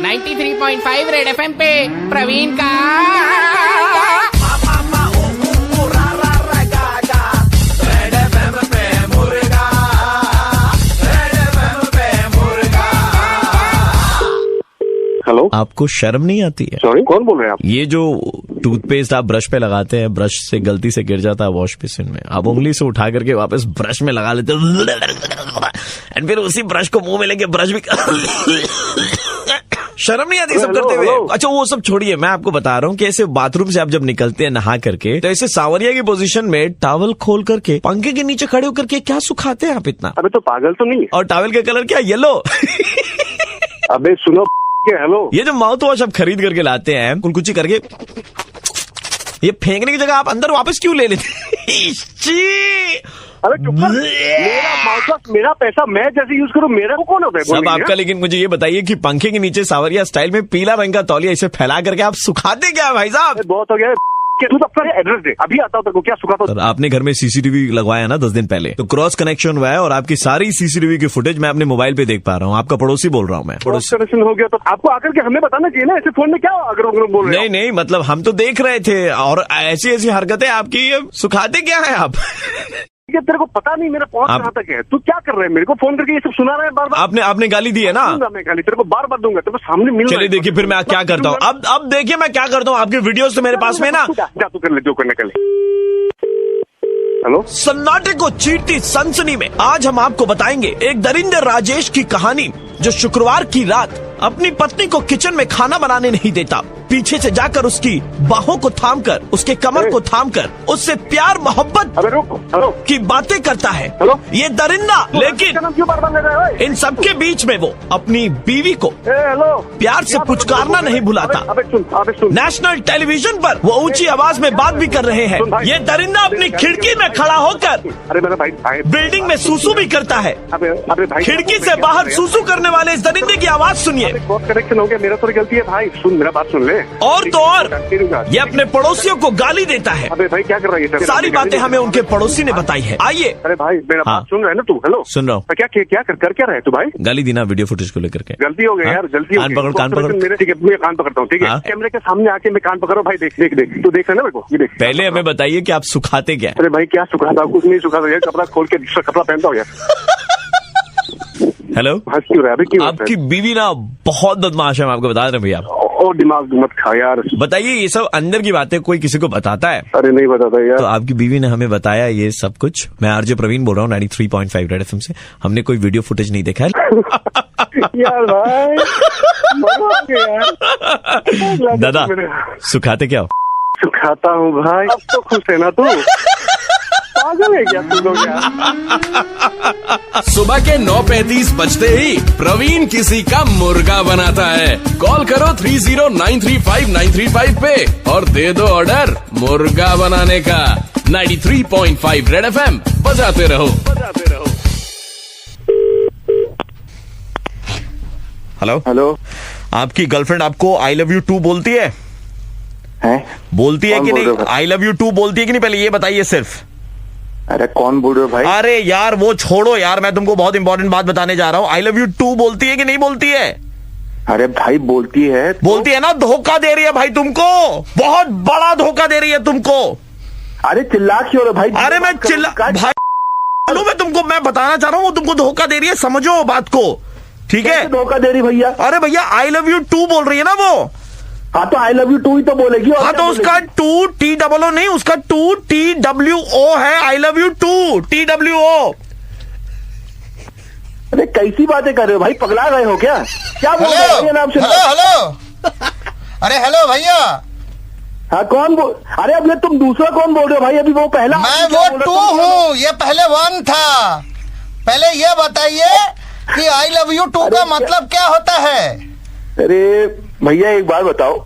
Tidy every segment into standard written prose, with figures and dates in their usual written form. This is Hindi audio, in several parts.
93.5 रेड एफएम पे प्रवीण का हेलो, आपको शर्म नहीं आती है? सॉरी, कौन बोल रहे हैं आप? ये जो टूथपेस्ट आप ब्रश पे लगाते हैं, ब्रश से गलती से गिर जाता है वॉश बेसिन में, आप उंगली से उठा करके वापस ब्रश में लगा लेते एंड फिर उसी ब्रश को मुंह में लेके ब्रश भी शर्म नहीं आती सब करते हुए? अच्छा वो सब छोड़िए, मैं आपको बता रहा हूँ कि ऐसे बाथरूम से आप जब निकलते हैं नहा करके, तो ऐसे सांवरिया की पोजीशन में टॉवल खोल करके पंखे के नीचे खड़े होकर के क्या सुखाते हैं आप इतना? अबे तो पागल तो नहीं है? और टॉवल का कलर क्या, येलो? अबे सुनो, हेलो, ये जो माउथ वॉश आप खरीद करके लाते हैं कुलकुची करके, ये फेंकने की जगह आप अंदर वापस क्यों ले लेते? अरे चुप कर, मेरा माउथ वॉश, मेरा पैसा मैं जैसे यूज करूँ, मेरा को कौन होता है सब आपका। लेकिन मुझे ये बताइए कि पंखे के नीचे सावरिया स्टाइल में पीला रंग का तौलिया इसे फैला करके आप सुखाते क्या भाई साहब? बहुत हो गया, तू अपना एड्रेस दे, अभी आता हूँ तेरे को, क्या सुखाता हूँ? आपने घर में सीसीटीवी लगवाया ना 10 दिन पहले, तो क्रॉस कनेक्शन हुआ है और आपकी सारी सीसीटीवी की फुटेज मैं अपने मोबाइल पे देख पा रहा हूँ। आपका पड़ोसी बोल रहा हूँ मैं। क्रॉस कनेक्शन हो गया तो आपको आकर के हमें बताना चाहिए ना, ऐसे फोन में क्या अगर बोल रहे हैं? नहीं, मतलब हम तो देख रहे थे और ऐसी ऐसी हरकतें आपकी, सुखाते क्या है आप? तेरे को पता नहीं मेरा पहुंच कहाँ तक है? तू क्या कर रहे हैं? मेरे को फोन करके ये सब सुना रहा है बार बार? आपने गाली दी है ना? मैं गाली तेरे को बार बार दूंगा, तेरे को सामने मिल। चलिए देखिए फिर मैं क्या करता हूँ, अब देखिए मैं क्या करता हूँ। आपकी वीडियोस तो मेरे पास में ना, जा तू कर ले जो करने के लिए। हेलो, सन्नाटे को चीरती सनसनी में आज हम आपको बताएंगे एक दरिंदे राजेश की कहानी, जो शुक्रवार की रात अपनी पत्नी को किचन में खाना बनाने नहीं देता, पीछे से जाकर उसकी बाहों को थामकर, उसके कमर को थामकर उससे प्यार मोहब्बत की बातें करता है ये दरिंदा। लेकिन इन सबके बीच में वो अपनी बीवी को प्यार से पुचकारना नहीं भुलाता। नेशनल टेलीविजन पर वो ऊंची आवाज में बात भी कर रहे हैं। ये दरिंदा अपनी खिड़की में खड़ा होकर बिल्डिंग में सूसू भी करता है। खिड़की से बाहर सूसू करने वाले इस दरिंदे की आवाज सुनिए। कनेक्शन हो गया, मेरा तो गलती है भाई, सुन मेरा बात सुन ले। और तो और ये अपने पड़ोसियों को गाली देता है। अबे भाई क्या कर रहा है? सारी बातें हमें उनके पड़ोसी ने बताई है। आइए। अरे भाई मेरा बात सुन रहा है ना तू? हेलो, सुन रहा हूँ। क्या कर क्या रहा है तू भाई? गाली दी ना वीडियो फुटेज को लेकर के। गलती हो गई यार, गलती हो गई। कान पकड़ मेरे, ठीक है मैं कान पकड़ता हूँ, ठीक है? कैमरे के सामने आके मैं कान पकड़ो भाई, देख तू देख रहा है ना मेरे को, ये देख। पहले हमें बताइए कि आप सुखाते क्या? अरे भाई क्या सुखाता हूँ? कुछ नहीं सुखाता यार, कपड़ा खोल के दूसरा कपड़ा पहनता हूँ यार। हेलो, हंस क्यों रहा है? आपकी बीवी ना बहुत बदमाश है, हम आपको बता रहे हैं भैया। और दिमाग मत खा यार। बताइए ये सब अंदर की बातें कोई किसी को बताता है? अरे नहीं बताता यार। तो आपकी बीवी ने हमें बताया ये सब कुछ। मैं आरजे प्रवीण बोल रहा हूँ 93.5 रेड एफएम से। हमने कोई वीडियो फुटेज नहीं देखा है। यार भाई यार। दादा सुखाते क्या हो? सुखाता हूँ भाई। अब तो खुश है ना तू? पागल है क्या तू लोग यार? सुबह के 9:35 बजते ही प्रवीण किसी का मुर्गा बनाता है। कॉल करो 30935935 पे और दे दो ऑर्डर मुर्गा बनाने का। 93.5 रेड एफएम बजाते रहो। हेलो, आपकी गर्लफ्रेंड आपको आई लव यू टू बोलती है? बोलती है कि नहीं? आई लव यू टू बोलती है कि नहीं, पहले ये बताइए सिर्फ। अरे कौन बोल रहे हो भाई? अरे यार वो छोड़ो यार, मैं तुमको बहुत इंपॉर्टेंट बात बताने जा रहा हूँ। आई लव यू टू बोलती है कि नहीं बोलती है? अरे भाई बोलती है तो... बोलती है ना? धोखा दे रही है भाई तुमको, बहुत बड़ा धोखा दे रही है तुमको। अरे चिल्ला क्यों रहे भाई? अरे मैं चिल्ला भाई, मैं तुमको मैं बताना चाह रहा हूँ, वो तुमको धोखा दे रही है, समझो बात को, ठीक है? धोखा दे रही भैया? अरे भैया आई लव यू टू बोल रही है ना वो। हाँ तो आई लव यू टू ही तो बोलेगी। हाँ तो उसका टू TOO नहीं, उसका टू TWO है। I love you too TWO। अरे कैसी बातें कर रहे हो भाई? पगला गए हो क्या? क्या बोल रहे हो? नाम से हेलो अरे हेलो भैया। हाँ कौन बोल? अरे अब ये तुम दूसरा कौन बोल रहे हो भाई? अभी वो पहला, मैं वो टू हूँ, ये पहले 1 था। पहले ये बताइए कि आई लव यू टू का मतलब क्या होता है? अरे भैया एक बात बताओ,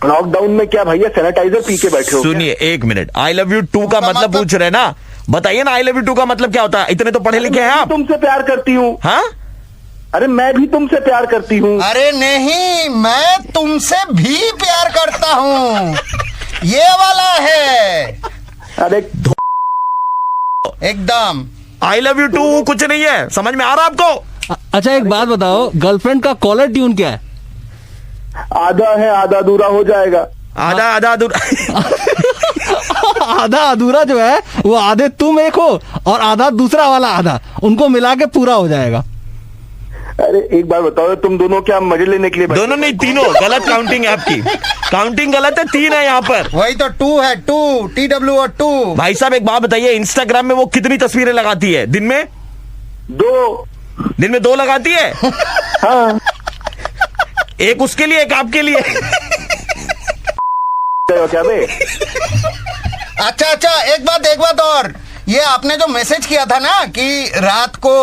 लॉकडाउन में क्या भैया सैनिटाइजर पी के बैठे हो? सुनिए एक minute, I love you too का मतलब पूछ रहे ना, बताइए ना आई लव यू टू का मतलब क्या होता है? इतने तो पढ़े लिखे हैं आप। तुमसे प्यार करती हूँ। हाँ अरे मैं भी तुमसे प्यार करती हूँ। अरे नहीं, मैं तुमसे भी प्यार करता हूँ, ये वाला है। अरे एकदम आई लव यू टू कुछ नहीं है, समझ में आ रहा आपको? अच्छा एक बात बताओ, गर्लफ्रेंड का कॉलर ट्यून क्या है? आधा है, आधा अधूरा हो जाएगा। आधा आधा अधूरा आधा अधूरा जो है वो आधे तुम एक हो और आधा दूसरा वाला आधा, उनको मिला के पूरा हो जाएगा। अरे एक बार बताओ, तुम दोनों क्या मजे लेने के लिए बैठे? दोनों नहीं, तीनों गलत काउंटिंग है आपकी। काउंटिंग गलत है, 3 है यहाँ पर। वही तो 2 है, 2 TW और 2। भाई साहब एक बात बताइए, इंस्टाग्राम में वो कितनी तस्वीरें लगाती है दिन में? 2। दिन में 2 लगाती है। हाँ। एक उसके लिए, एक आपके लिए। क्या बे? अच्छा, एक बात और, ये आपने जो मैसेज किया था ना कि रात को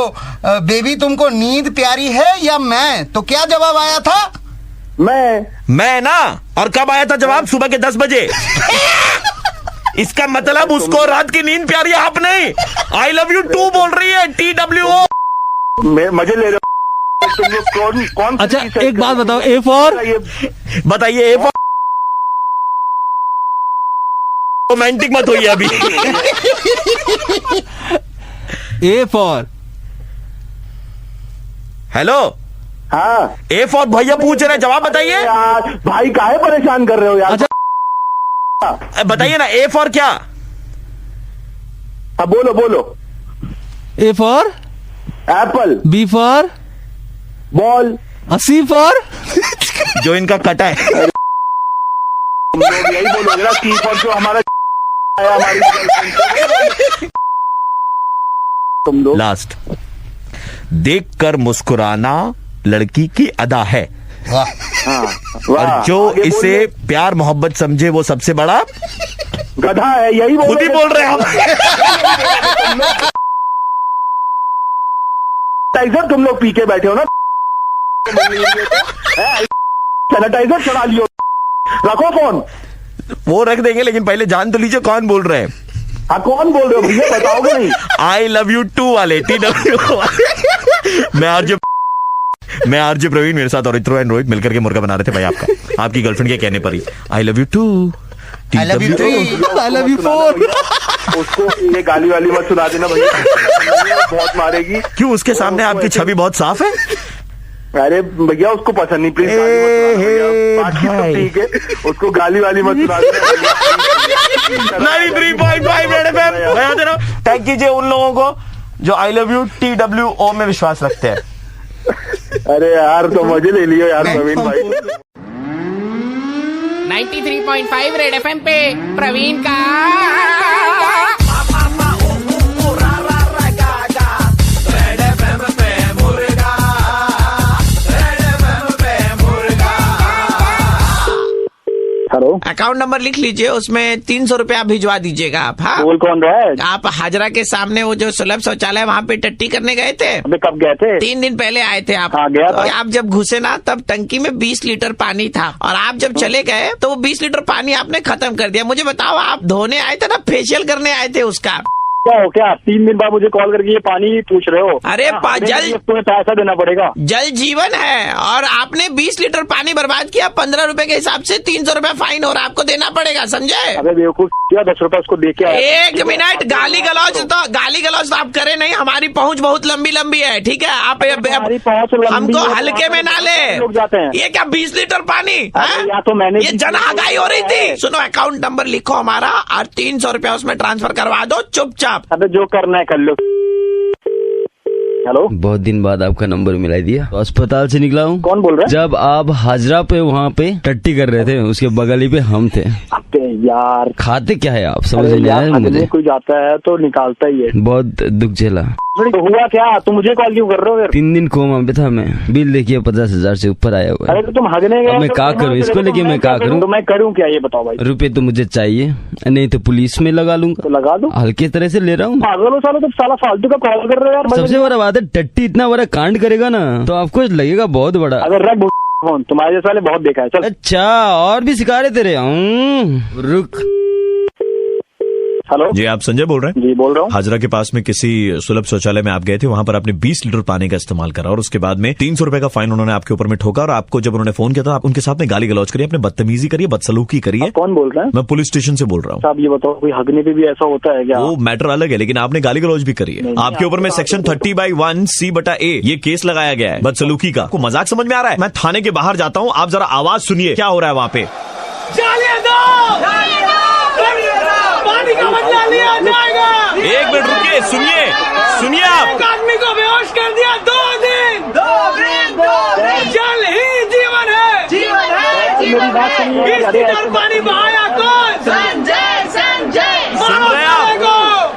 बेबी तुमको नींद प्यारी है या मैं, तो क्या जवाब आया था? मैं ना। और कब आया था जवाब? सुबह के 10 बजे। इसका मतलब उसको रात की नींद प्यारी है, आप नहीं। आई लव यू 2 बोल रही है, TWO। मैं मजे ले रहा हूँ। तुम लोग कौन अच्छा एक बात बताओ, A फॉर बताइए। A फॉर रोमांटिक मत होइए अभी। A for hello. हाँ। A फॉर भैया पूछ रहे, जवाब बताइए। यार भाई काहे परेशान कर रहे हो यार? अच्छा बताइए ना, A फॉर क्या? हाँ बोलो। A for Apple, B for ball, C for जो इनका कटा है। तुम लोग यही बोलोगे ना, सी फॉर जो हमारा आया हमारी। तुम लोग लास्ट, देखकर मुस्कुराना लड़की की अदा है, और जो आगे इसे बोलिए। प्यार मोहब्बत समझे वो सबसे बड़ा गधा है, यही खुद ही बोल रहे हैं हम। सैनिटाइजर तुम लोग पी के बैठे हो ना। सैनिटाइजर चढ़ा लियो, रखो फोन। वो रख देंगे, लेकिन पहले जान तो लीजिए कौन बोल रहे हैं। हाँ कौन बोल रहे हो भैया, बताओगे नहीं? आई लव यू 2 वाले, TW वाले। मैं आरजे प्रवीण, मेरे साथ औरित्रो एंड रोहित मिलकर के मुर्गा बना रहे थे भाई आपका, आपकी गर्लफ्रेंड के कहने पर ही। I love you 2, I love you 3, I love you 4। उसको ये गाली वाली मत सुना देना भैया, बहुत मारेगी। क्यों, उसके सामने आपकी छवि बहुत साफ है। अरे भैया उसको पसंद नहीं, प्लीज गाली मत सुना भैया। बाकी सब ठीक है, उसको गाली वाली मत सुना देना। 93.5 रेड एफएम बजा दे रहा हूं। टैग कीजिए उन लोगों को जो आई लव यू TWO में विश्वास रखते हैं। अरे यार तो मजे ले लियो यार प्रवीण भाई। 93.5 रेड एफएम पे प्रवीण का हेलो, अकाउंट नंबर लिख लीजिए, उसमें 300 रुपया भिजवा दीजिएगा आप। हाँ, बोल कौन रहा है? आप हाजरा के सामने वो जो सुलभ शौचालय वहाँ पे टट्टी करने गए थे। अबे कब गए थे? 3 दिन पहले आए थे आप। हाँ, गया था। तो आप जब घुसे ना तब टंकी में 20 लीटर पानी था, और आप जब चले गए तो वो 20 लीटर पानी आपने खत्म कर दिया। मुझे बताओ, आप धोने आए थे ना, फेशियल करने आए थे उसका? क्या हो क्या 3 दिन बाद मुझे कॉल करके ये पानी पूछ रहे हो? अरे जल तुम्हें पैसा देना पड़ेगा। जल जीवन है, और आपने 20 लीटर पानी बर्बाद किया। 15 रुपए के हिसाब से 300 रुपया फाइन और आपको देना पड़ेगा, समझे? अबे बेवकूफ, 10 रुपए उसको दे के आया। 1 मिनट, गाली गलौज तो आप करे नहीं, हमारी पहुंच बहुत लंबी है, ठीक है? आप हमारी पहुंच लंबी हमको है, हल्के में ना ले। लोग जाते हैं। ये क्या 20 लीटर पानी? अरे या तो मैंने ये जन आगाही हो रही थी। सुनो, अकाउंट नंबर लिखो हमारा और 300 रुपया उसमें ट्रांसफर करवा दो चुपचाप। अबे जो करना है कर लो। हेलो, बहुत दिन बाद आपका नंबर मिलाई दिया। तो अस्पताल से निकला हूँ। कौन बोल रहा है? जब आप हाजरा पे वहाँ पे टट्टी कर रहे थे, उसके बगल ही पे हम थे। अबे यार, खाते क्या है आप, समझ अरे नहीं यार, आया खाने मुझे। कोई जाता है तो निकालता ही है। बहुत दुख झेला। तो हुआ क्या? तुम मुझे कॉल क्यों कर रहे हो फिर? 3 दिन कोमा में था मैं। बिल देखिए 50,000 से ऊपर आया हुआ अरे है। तो तुम हगने गए? अब मैं क्या करूं, इसको लेके मैं क्या करूं? तो मैं करूं क्या, ये बताओ भाई। रुपए तो मुझे चाहिए, नहीं तो पुलिस में लगा लूंगा। तो लगा दो। हल्के तरह से ले रहा हूँ। पागल हो सालो, तुम साला फालतू का कॉल कर रहे हो यार। सबसे बड़ा बात है, टट्टी इतना बड़ा कांड करेगा ना तो आपको लगेगा बहुत बड़ा। अगर रख फोन, तुम्हारे जैसे वाले बहुत देखा है। चल। अच्छा, और भी सिखा रहे तेरे। रुक। हेलो जी, आप संजय बोल रहे हैं? जी बोल रहा हूँ। हाजरा के पास में किसी सुलभ शौचालय में आप गए थे, वहां पर आपने 20 लीटर पानी का इस्तेमाल करा और उसके बाद में 300 रुपए का फाइन उन्होंने आपके ऊपर में ठोका और आपको जब उन्होंने फोन किया था आप उनके साथ में गाली गलौज करी, आपने बदतमीजी करी, बदसलूकी करी है। कौन बोल रहे हैं? मैं पुलिस स्टेशन से बोल रहा हूँ। आप ये बताओ, कोई हगने पे भी ऐसा होता है क्या? वो मैटर अलग है, लेकिन आपने गाली गलौज भी करी है। आपके ऊपर में सेक्शन 30/1C/A ये केस लगाया गया है बदसलूकी का। को मजाक समझ में आ रहा है? मैं थाने के बाहर जाता हूँ, आप जरा आवाज सुनिए क्या हो रहा है वहाँ पे। पानी का बदला लिया जाएगा। एक मिनट रुकिए, सुनिए आप। आदमी को बेहोश कर दिया 2 दिन। जल ही जीवन है। मेरी बात सुनिए। 20 लीटर पानी बहाया कौन? संजय।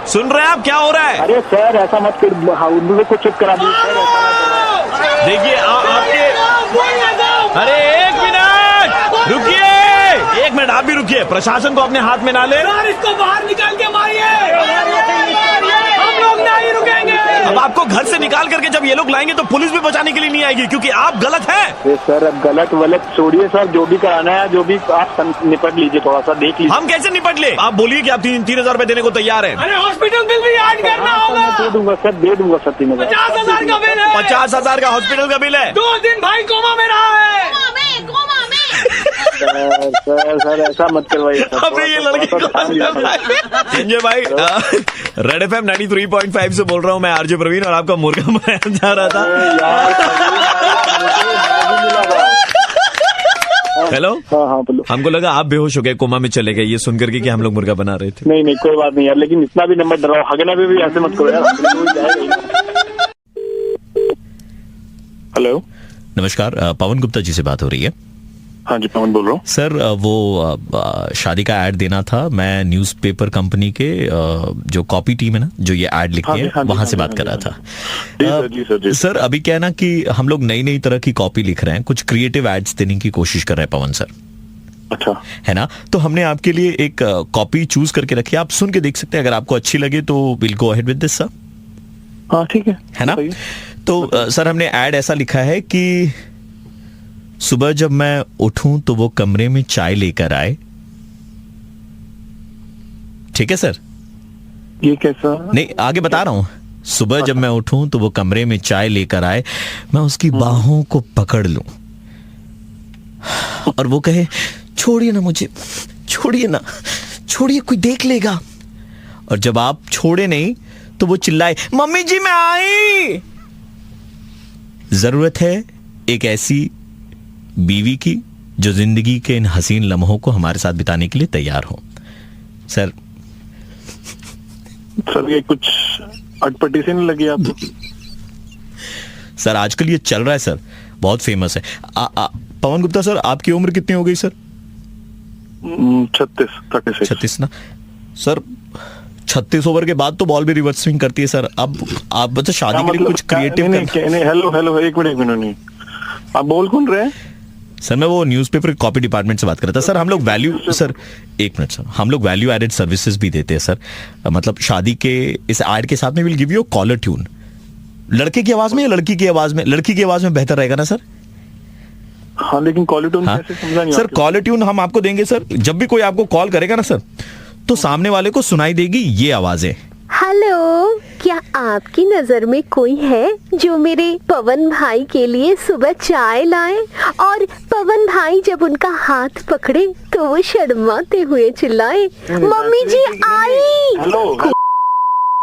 सुन रहे हैं आप क्या हो रहा है? अरे सर ऐसा मत कर, उनको कुछ चुप करा दीजिए सर, ऐसा मत करो। देखिए आपके, अरे एक मिनट रुकिए, एक मिनट आप भी रुकिए। प्रशासन को अपने हाथ में ना ले। इसको बाहर निकाल के मारिए, हम लोग नहीं रुकेंगे। अब आपको घर से निकाल करके जब ये लोग लाएंगे तो पुलिस भी बचाने के लिए नहीं आएगी, क्योंकि आप गलत हैं। अरे सर अब गलत वलत छोड़िए सर, जो भी कराना है जो भी आप निपट लीजिए, थोड़ा सा देख लीजिए। हम कैसे निपट ले? आप बोलिए कि आप 3,000 रुपए देने को तैयार हैं। अरे हॉस्पिटल बिल भी ऐड करना होगा। दे दूंगा सर, दे दूंगा सर। 50,000 का बिल है। 50,000 का हॉस्पिटल का बिल है। 2 दिन भाई कोमा में रहा है। सर ऐसा मत करवाइए। अबे ये लड़की को संजय भाई, रेड FM 93.5 से बोल रहा हूँ मैं, आरजे प्रवीण, और आपका मुर्गा बनाया जा रहा था। हेलो। हाँ बोलो। हमको लगा आप बेहोश हो गए, कोमा में चले गए, ये सुन करके कि हम लोग मुर्गा बना रहे थे। नहीं कोई बात नहीं यार, लेकिन इतना भी नंबर डराओ, हगना भी ऐसे मत करो यार। हेलो, नमस्कार, पवन गुप्ता जी से बात हो रही है? हाँ जी पवन बोल रहा हूँ। सर वो शादी का ऐड देना था, मैं न्यूज़पेपर कंपनी के जो कॉपी टीम है ना, जो ये ऐड लिखती है, वहां से बात कर रहा था। जी सर अभी क्या है ना कि हम लोग नई नई तरह की कॉपी लिख रहे हैं, कुछ क्रिएटिव एड्स देने की कोशिश कर रहे हैं पवन सर। अच्छा है ना, तो हमने आपके लिए एक कॉपी चूज करके रखी है, आप सुन के देख सकते हैं, अगर आपको अच्छी लगे तो will go ahead with this sir. हाँ ठीक है ना। तो सर हमने ऐड ऐसा लिखा है कि सुबह जब मैं उठूं तो वो कमरे में चाय लेकर आए। ठीक है सर? ये कैसा? नहीं आगे बता रहा हूं। सुबह जब मैं उठूं तो वो कमरे में चाय लेकर आए, मैं उसकी बाहों को पकड़ लूं और वो कहे छोड़िए ना मुझे, छोड़िए ना, छोड़िए कोई देख लेगा। और जब आप छोड़े नहीं तो वो चिल्लाए मम्मी जी मैं आई। जरूरत है एक ऐसी बीवी की जो जिंदगी के इन हसीन लम्हों को हमारे साथ बिताने के लिए तैयार हो। सर ये कुछ अटपटी से नहीं लगी आपको? सर आजकल ये चल रहा है सर, बहुत फेमस है। पवन गुप्ता सर आपकी उम्र कितनी हो गई सर? 36 ना सर। 36 ओवर के बाद तो बॉल भी रिवर्स स्विंग करती है सर। अब आप बता शादी के लिए कुछ क्रिएटिव नहीं, हेलो एक मिनट नहीं, आप बोल कौन रहे हैं? सर मैं वो न्यूज़पेपर कॉपी डिपार्टमेंट से बात कर रहा था सर। हम लोग वैल्यू सर, एक मिनट सर, हम लोग वैल्यू एडेड सर्विसेज भी देते हैं सर। मतलब शादी के इस ऐड के साथ में will give you caller tune. लड़के की आवाज में या लड़की की आवाज में? लड़की की आवाज में बेहतर रहेगा ना सर? हाँ लेकिन कॉलर ट्यून कैसे समझा नहीं सर? कॉलर ट्यून हम आपको देंगे सर, जब भी कोई आपको कॉल करेगा ना सर तो सामने वाले को सुनाई देगी ये आवाजें। हेलो, क्या आपकी नजर में कोई है जो मेरे पवन भाई के लिए सुबह चाय लाए और पवन भाई जब उनका हाथ पकड़े तो वो शर्माते हुए चिल्लाए मम्मी जी आई। हेलो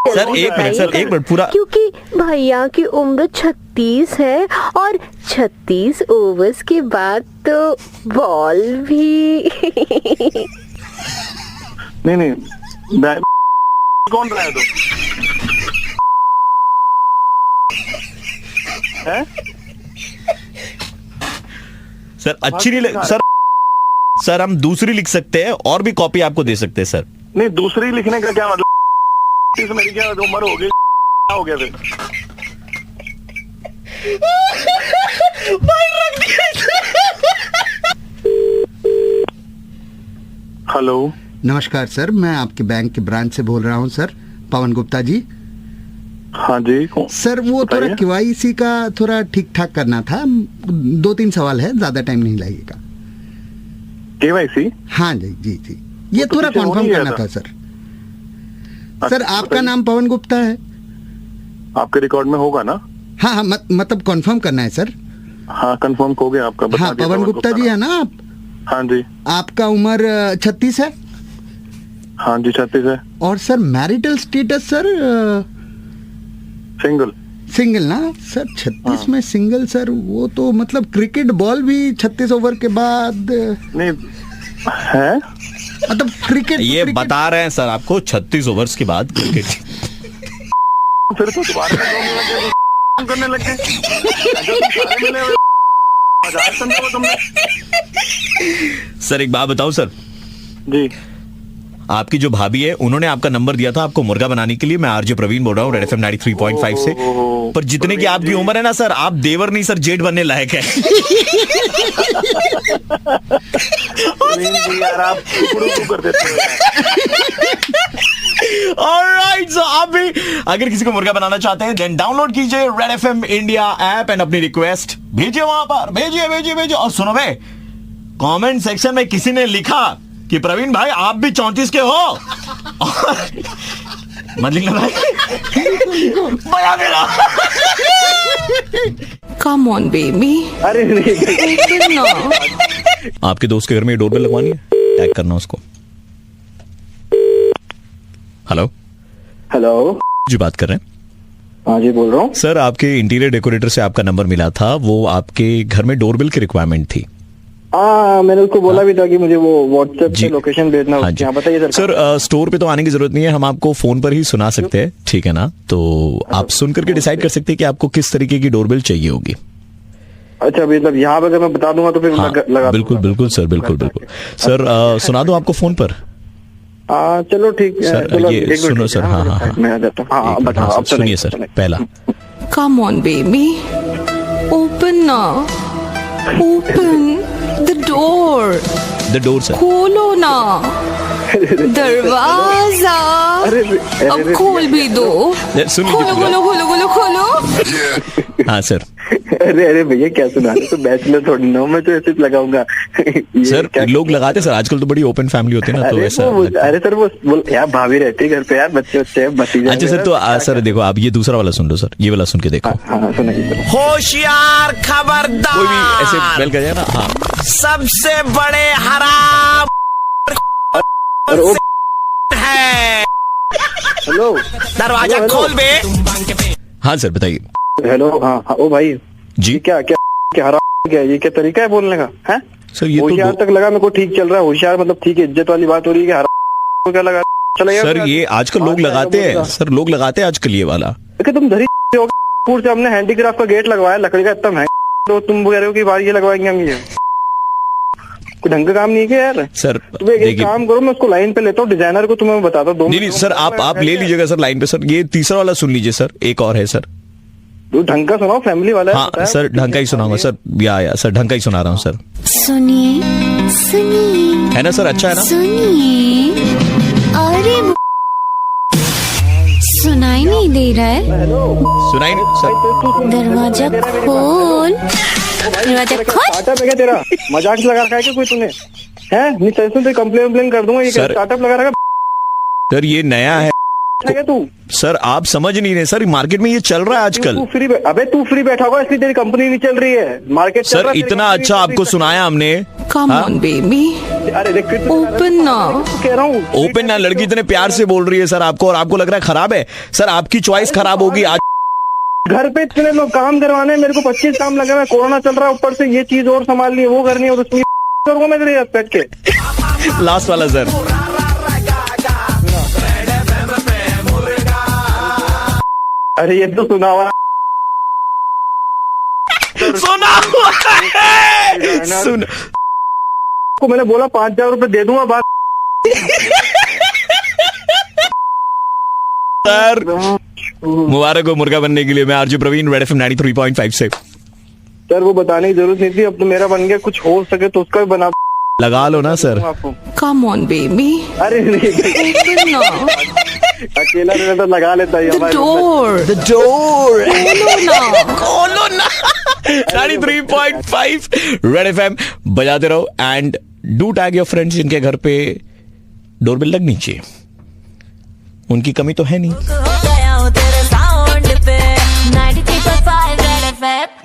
सर एक मिनट पूरा, क्योंकि भैया की उम्र 36 है और 36 ओवर्स के बाद तो बॉल भी नहीं कौन रहा है तो है? सर अच्छी नहीं लग सर हम दूसरी लिख सकते हैं और भी कॉपी आपको दे सकते हैं सर। नहीं दूसरी लिखने का क्या मतलब? मेरी क्या उम्र हो गई, क्या हो गया फिर? हेलो नमस्कार सर, मैं आपके बैंक के ब्रांच से बोल रहा हूँ सर, पवन गुप्ता जी। हाँ जी सर वो थोड़ा KYC का थोड़ा ठीक ठाक करना था, 2-3 सवाल है, ज्यादा टाइम नहीं लगेगा। KYC? हाँ जी, ये थोड़ा कंफर्म करना था सर। सर आपका नाम पवन गुप्ता है? आपके रिकॉर्ड में होगा ना? हाँ हाँ, मतलब कंफर्म करना है सर। हाँ कंफर्म हो गया आपका। बता हाँ दिया, पवन गुप्ता जी है ना आप? हाँ जी। आपका उम्र 36 है? हाँ जी 36 है। और sir marital status sir? Single ना सर? 36 में सिंगल सर, वो तो मतलब क्रिकेट बॉल भी 36 ओवर के बाद नहीं है, मतलब क्रिकेट ये बता रहे हैं सर आपको 36 ओवर्स के बाद क्रिकेट। फिर तो दोबारा करने लग गए। मजाक समझा हुआ तुमने। सर एक बात बताओ सर जी, आपकी जो भाभी है उन्होंने आपका नंबर दिया था आपको मुर्गा बनाने के लिए। मैं आरजे प्रवीण बोल रहा हूँ रेड एफएम 93.5 से। पर जितने की आपकी उम्र है ना सर, आप देवर नहीं सर जेठ बनने लायक है। यार आप कर देते हो। ऑलराइट, सो आप भी अगर किसी को मुर्गा बनाना चाहते हैं देन डाउनलोड कीजिए red FM India app and अपनी रिक्वेस्ट भेजिए वहां पर। भेजिए। और सुनो भाई, कमेंट सेक्शन में किसी ने लिखा कि प्रवीण भाई आप भी 34 के हो। मत लिखना भाई। बया मेरा। Come on baby. अरे आपके दोस्त के घर में डोरबेल लगवानी है, टैग करना उसको। हेलो जी, बात कर रहे हैं? हाँ जी बोल रहा हूँ सर। आपके इंटीरियर डेकोरेटर से आपका नंबर मिला था, वो आपके घर में डोरबेल की रिक्वायरमेंट थी। मैंने उसको बोला भी था कि मुझे वो व्हाट्सएप पे लोकेशन भेजना। हाँ जी, बताइए सर। सर स्टोर पे तो आने की जरूरत नहीं है, हम आपको फोन पर ही सुना सकते हैं, ठीक है ना? तो आप सुन करके डिसाइड कर सकते हैं कि आपको किस तरीके की डोरबेल चाहिए होगी। अच्छा, मतलब यहाँ पर अगर मैं बता दूंगा तो फिर लगा बिल्कुल सर, बिल्कुल। सर सुना दो आपको फोन पर? चलो ठीक है सर, ये सुनो सर। हाँ, मैं आ जाता हूँ। सुनिए सर, पहला कम ऑन बेबी, ओपन ना, ओपन द डोर सर, खोलो ना दरवाजा। अब खोल भी दो। खोलो। हाँ सर। अरे भैया क्या सुना रहे? तो बैचलर थोड़ी ना, मैं तो ऐसे लगाऊंगा। सर लोग लगाते सर, आजकल तो बड़ी ओपन फैमिली होती है ना, तो ऐसा। अरे सर वो यार भाभी रहती है घर पे यार, बच्चे भतीजे। अच्छा सर, तो सर देखो आप ये दूसरा वाला सुन लो सर, ये वाला सुन के देखो। सुनाइए। होशियार खबरदार, कोई भी ऐसे बेल कर ना। हाँ, सबसे बड़े हराम है। हेलो, दरवाजा खोल बे। हाँ सर बताइए। हेलो। हाँ ओ भाई जी, क्या हराम क्या? ये क्या तरीका है बोलने का? है सर ये होशियार तक लगा मेरे को, ठीक चल रहा है। होशियार मतलब ठीक है, इज्जत वाली बात हो रही है कि हराम को क्या लगा? चला सर ये आजकल लोग लगाते हैं सर, लोग लगाते हैं आजकल ये वाला। तुम धरी से हमने हैंडीक्राफ्ट का गेट लगवाया लकड़ी का, इतना महंगा, तो तुम कह रहे हो कि बाहर ये लगवाएंगे हम? ये कोई ढंग का काम नहीं किया यार सर। तुम एक काम करो, मैं उसको लाइन पे लेता हूँ, डिजाइनर को तुम्हें बताता हूँ। नहीं सर, आप ले लीजिएगा सर लाइन पे सर। ये तीसरा वाला सुन लीजिए सर, एक और है सर। ढंग का सुनाओ, फैमिली वाला है। हाँ सर, ढंग का ही सुनाऊंगा सर। या सर ढंग का ही सुना रहा हूँ सर। सुनिए है ना सर? अच्छा है ना? सुनिए। अरे सुनाई नहीं दे रहा है? सुनाई नहीं सर। दरवाजा खोल, दरवाजा खोल। स्टार्टअप है क्या तेरा? मजाक लगा रखा है क्या कोई तूने? है नहीं सर, कंप्लेन कर दूंगा। ये स्टार्टअप लगा रखा है सर, ये नया है तू। सर आप समझ नहीं रहे सर, मार्केट में ये चल रहा है आजकल। तू फ्री बैठा होगा इसलिए तेरी कंपनी नहीं चल रही है। मार्केट सर इतना अच्छा आपको सुनाया हमने। कम ऑन बेबी, अरे देख ओपन ना, कह रहा हूँ ओपन ना। लड़की इतने प्यार से बोल रही है सर आपको, और आपको लग रहा है खराब है। सर आपकी चॉइस खराब होगी। आज घर पे इतने लोग काम करवाने, मेरे को 25 काम लगा है, कोरोना चल रहा है, ऊपर से ये चीज और संभालनी है, वो करनी है, और उसमें करूंगा मैं तेरे बैठ के। लास्ट वाला सर। अरे ये तो सुना हुआ सुन को मैंने बोला 5,000 रुपए दे दूंगा बात। सर मुबारक हो मुर्गा बनने के लिए। मैं आरजे प्रवीण, रेड एफएम 93.5 से। सर वो बताने की जरूरत नहीं थी, अब तो मेरा बन गया। कुछ हो सके तो उसका भी बना लगा लो ना सर। Come on baby. अरे अकेला रहता तो लगा लेता है। The door खोलो ना। 93.5 रेड एफएम बजाते रहो and do tag your friends जिनके घर पे डोरबेल लगनी चाहिए। उनकी कमी तो है नहीं।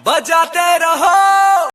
बजाते रहो